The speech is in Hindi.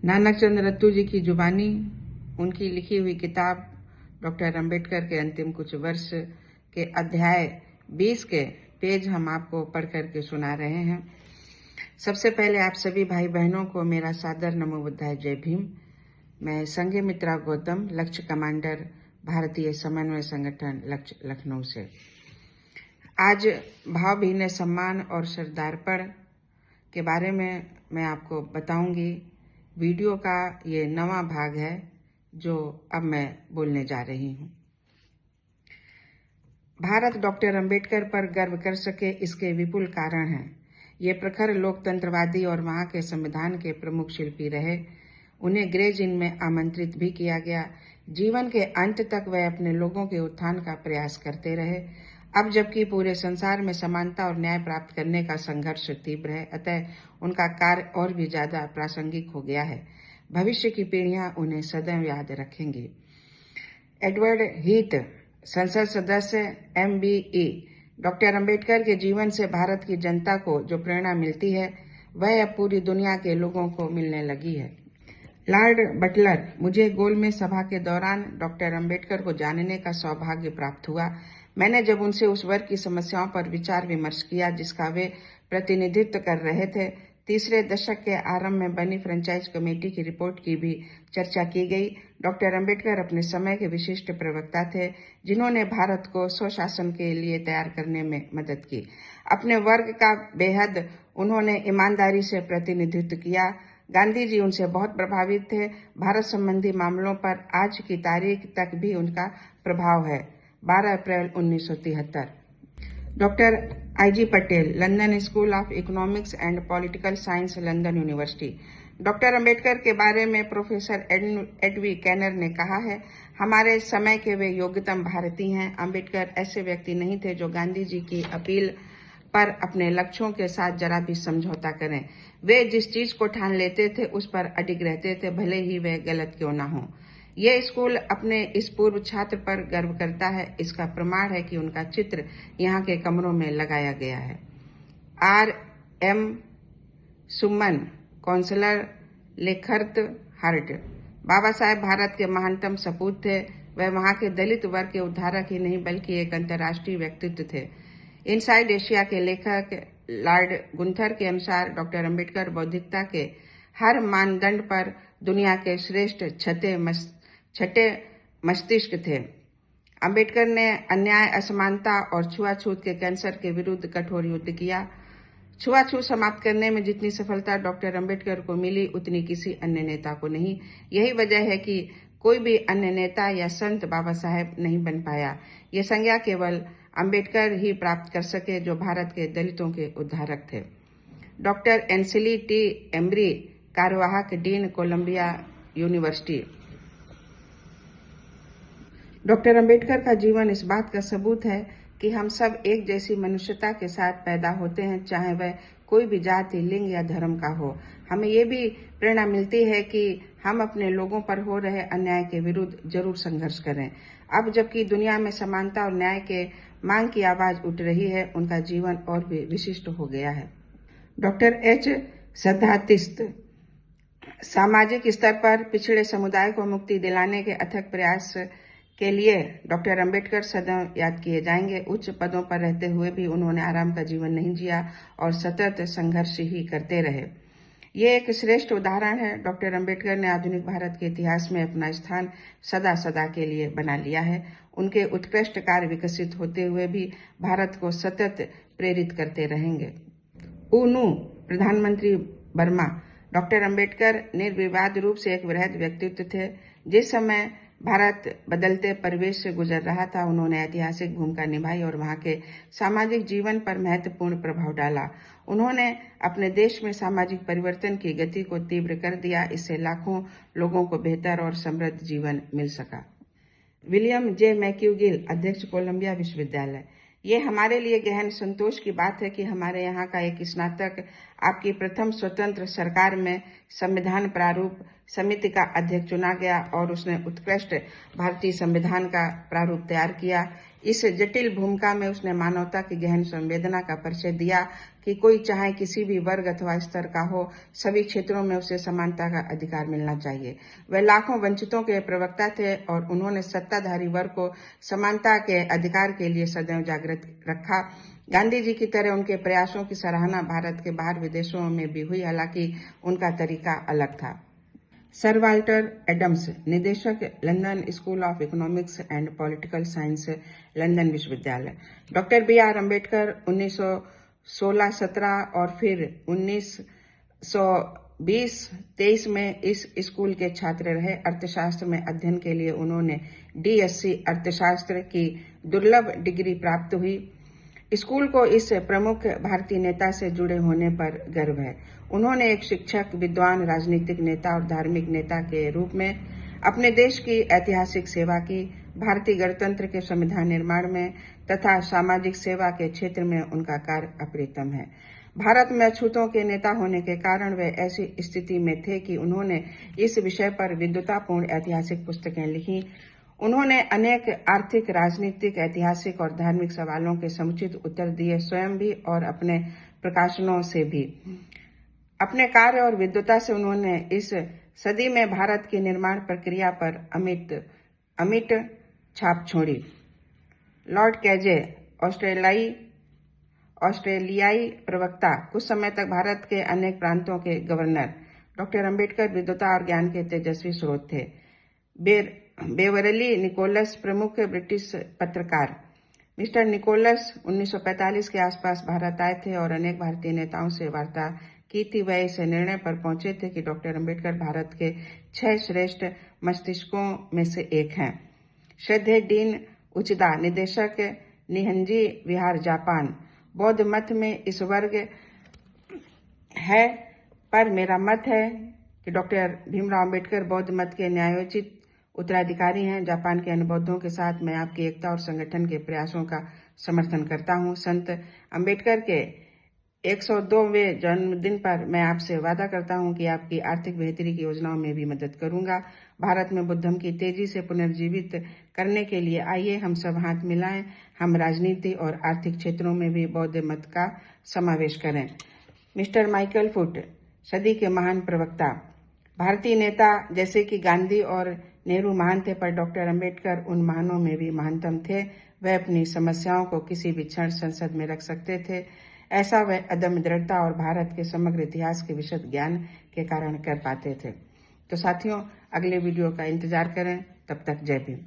नानक चंद रत्तू जी की जुबानी, उनकी लिखी हुई किताब डॉक्टर अंबेडकर के अंतिम कुछ वर्ष के अध्याय 20 के पेज हम आपको पढ़ करके सुना रहे हैं। सबसे पहले आप सभी भाई बहनों को मेरा सादर नमो बुद्धाय, जय भीम। मैं संघे मित्रा गौतम, लक्ष्य कमांडर, भारतीय समन्वय संगठन लक्ष्य, लखनऊ से। आज भावभीने सम्मान और श्रद्धार्पण के बारे में मैं आपको बताऊंगी। वीडियो का ये 9वां भाग है जो अब मैं बोलने जा रही हूँ। भारत डॉक्टर अंबेडकर पर गर्व कर सके, इसके विपुल कारण हैं। ये प्रखर लोकतंत्रवादी और वहाँ के संविधान के प्रमुख शिल्पी रहे। उन्हें ग्रे जिन में आमंत्रित भी किया गया। जीवन के अंत तक वह अपने लोगों के उत्थान का प्रयास करते रहे। अब जबकि पूरे संसार में समानता और न्याय प्राप्त करने का संघर्ष तीव्र है, अतः उनका कार्य और भी ज्यादा प्रासंगिक हो गया है। भविष्य की पीढ़ियां उन्हें सदैव याद रखेंगी। एडवर्ड हीथ, संसद सदस्य, MBE। डॉक्टर अंबेडकर के जीवन से भारत की जनता को जो प्रेरणा मिलती है वह अब पूरी दुनिया के लोगों को मिलने लगी है। लॉर्ड बटलर, मुझे गोलमेज सभा के दौरान डॉक्टर अंबेडकर को जानने का सौभाग्य प्राप्त हुआ। मैंने जब उनसे उस वर्ग की समस्याओं पर विचार विमर्श किया जिसका वे प्रतिनिधित्व कर रहे थे। तीसरे दशक के आरंभ में बनी फ्रेंचाइज कमेटी की रिपोर्ट की भी चर्चा की गई। डॉक्टर अंबेडकर अपने समय के विशिष्ट प्रवक्ता थे जिन्होंने भारत को स्वशासन के लिए तैयार करने में मदद की। अपने वर्ग का बेहद उन्होंने ईमानदारी से प्रतिनिधित्व किया। गांधी जी उनसे बहुत प्रभावित थे। भारत संबंधी मामलों पर आज की तारीख तक भी उनका प्रभाव है। 12 अप्रैल 1973। Doctor IG Patel, London School of Economics and Political Science, London university. Doctor Ambedkar के बारे में प्रोफेसर एडवी कैनर ने कहा है, हमारे समय के वे योग्यतम भारतीय हैं। अंबेडकर ऐसे व्यक्ति नहीं थे जो गांधी जी की अपील पर अपने लक्ष्यों के साथ जरा भी समझौता करें। वे जिस चीज को ठान लेते थे उस पर अडिग रहते थे, भले ही वह गलत क्यों ना हो। ये स्कूल अपने इस पूर्व छात्र पर गर्व करता है। इसका प्रमाण है कि उनका चित्र यहाँ के कमरों में लगाया गया है। RM सुमन, काउंसलर, लेखर्त, हर्ट। बाबा साहेब भारत के महानतम सपूत थे। वह वहाँ के दलित वर्ग के उद्धारक ही नहीं बल्कि एक अंतर्राष्ट्रीय व्यक्तित्व थे। इनसाइड एशिया के लेखक लॉर्ड गुंथर के अनुसार डॉक्टर अंबेडकर बौद्धिकता के हर मानदंड पर दुनिया के श्रेष्ठ छठे मस्तिष्क थे। अंबेडकर ने अन्याय, असमानता और छुआछूत के कैंसर के विरुद्ध कठोर युद्ध किया। छुआछूत समाप्त करने में जितनी सफलता डॉक्टर अंबेडकर को मिली उतनी किसी अन्य नेता को नहीं। यही वजह है कि कोई भी अन्य नेता या संत बाबा साहेब नहीं बन पाया। ये संज्ञा केवल अंबेडकर ही प्राप्त कर सके जो भारत के दलितों के उद्धारक थे। डॉक्टर एंसिली T. एम्ब्री, कार्यवाहक dean, Columbia University. Doctor Ambedkar का जीवन इस बात का सबूत है कि हम सब एक जैसी मनुष्यता के साथ पैदा होते हैं, चाहे वह कोई भी जाति, लिंग या धर्म का हो। हमें ये भी प्रेरणा मिलती है कि हम अपने लोगों पर हो रहे अन्याय के विरुद्ध जरूर संघर्ष करें। अब जबकि दुनिया में समानता और न्याय के मांग की आवाज उठ रही है, उनका जीवन और भी विशिष्ट हो गया है। Doctor H. सदातिस्त, सामाजिक स्तर पर पिछड़े समुदाय को मुक्ति दिलाने के अथक प्रयास के लिए डॉक्टर अंबेडकर सदैव याद किए जाएंगे। उच्च पदों पर रहते हुए भी उन्होंने आराम का जीवन नहीं जिया और सतत संघर्ष ही करते रहे। ये एक श्रेष्ठ उदाहरण है। डॉक्टर अंबेडकर ने आधुनिक भारत के इतिहास में अपना स्थान सदा सदा के लिए बना लिया है। उनके उत्कृष्ट कार्य विकसित होते हुए भी भारत को सतत प्रेरित करते रहेंगे। ऊनू, प्रधानमंत्री बर्मा। डॉक्टर अंबेडकर निर्विवाद रूप से एक वृहद व्यक्तित्व थे। जिस समय भारत बदलते परिवेश से गुजर रहा था, उन्होंने ऐतिहासिक भूमिका निभाई और वहां के सामाजिक जीवन पर महत्वपूर्ण प्रभाव डाला। उन्होंने अपने देश में सामाजिक परिवर्तन की गति को तीव्र कर दिया। इससे लाखों लोगों को बेहतर और समृद्ध जीवन मिल सका। William J. मैक्यूगिल, अध्यक्ष, कोलंबिया विश्वविद्यालय। ये हमारे लिए गहन संतोष की बात है कि हमारे यहाँ का एक स्नातक आपकी प्रथम स्वतंत्र सरकार में संविधान प्रारूप समिति का अध्यक्ष चुना गया और उसने उत्कृष्ट भारतीय संविधान का प्रारूप तैयार किया। इस जटिल भूमिका में उसने मानवता की गहन संवेदना का परिचय दिया कि कोई चाहे किसी भी वर्ग अथवा स्तर का हो, सभी क्षेत्रों में उसे समानता का अधिकार मिलना चाहिए। वे लाखों वंचितों के प्रवक्ता थे और उन्होंने सत्ताधारी वर्ग को समानता के अधिकार के लिए सदैव जागृत रखा। गांधी जी की तरह उनके प्रयासों की सराहना भारत के बाहर विदेशों में भी हुई, हालांकि उनका तरीका अलग था। सर वाल्टर एडम्स, निदेशक, London School of Economics and Political Science, London विश्वविद्यालय। Doctor B.R. अम्बेडकर 1916-17 और फिर 1920-23 में इस स्कूल के छात्र रहे। अर्थशास्त्र में अध्ययन के लिए उन्होंने D.Sc. अर्थशास्त्र की दुर्लभ डिग्री प्राप्त हुई। स्कूल को इस प्रमुख भारतीय नेता से जुड़े होने पर गर्व है। उन्होंने एक शिक्षक, विद्वान, राजनीतिक नेता और धार्मिक नेता के रूप में अपने देश की ऐतिहासिक सेवा की। भारतीय गणतंत्र के संविधान निर्माण में तथा सामाजिक सेवा के क्षेत्र में उनका कार्य अप्रतिम है। भारत में अछूतों के नेता होने के कारण वे ऐसी स्थिति में थे कि उन्होंने इस विषय पर विद्वतापूर्ण ऐतिहासिक पुस्तकें लिखी। उन्होंने अनेक आर्थिक, राजनीतिक, ऐतिहासिक और धार्मिक सवालों के समुचित उत्तर दिए, स्वयं भी और अपने प्रकाशनों से भी। अपने कार्य और विद्वता से उन्होंने इस सदी में भारत की निर्माण प्रक्रिया पर अमिट छाप छोड़ी। लॉर्ड कैजे, ऑस्ट्रेलियाई प्रवक्ता, कुछ समय तक भारत के अनेक प्रांतों के गवर्नर। डॉक्टर अम्बेडकर विद्वता और ज्ञान के तेजस्वी स्रोत थे। बेवरली निकोलस, प्रमुख ब्रिटिश पत्रकार। मिस्टर निकोलस 1945 के आसपास भारत आए थे और अनेक भारतीय नेताओं से वार्ता की थी। वह इस निर्णय पर पहुंचे थे कि डॉक्टर अम्बेडकर भारत के 6 श्रेष्ठ मस्तिष्कों में से एक हैं। श्रद्धेय डीन उचिदा, निदेशक, निहंजी विहार, जापान। बौद्ध मत में इस वर्ग है, पर मेरा मत है कि डॉक्टर भीमराव अम्बेडकर बौद्ध मत के न्यायोचित उत्तराधिकारी हैं। जापान के अन्य बौद्धों के साथ मैं आपकी एकता और संगठन के प्रयासों का समर्थन करता हूं। संत अम्बेडकर के 102वें जन्मदिन पर मैं आपसे वादा करता हूं कि आपकी आर्थिक बेहतरी की योजनाओं में भी मदद करूंगा। भारत में बुद्धम की तेजी से पुनर्जीवित करने के लिए आइए हम सब हाथ मिलाएं। हम राजनीति और आर्थिक क्षेत्रों में भी बौद्ध मत का समावेश करें। मिस्टर माइकल फुट, सदी के महान प्रवक्ता। भारतीय नेता जैसे कि गांधी और नेहरू महान थे, पर डॉक्टर अम्बेडकर उन महानों में भी महानतम थे। वह अपनी समस्याओं को किसी भी क्षण संसद में रख सकते थे। ऐसा वह अदम्य दृढ़ता और भारत के समग्र इतिहास के विशद ज्ञान के कारण कर पाते थे। तो साथियों, अगले वीडियो का इंतजार करें। तब तक जय भीम।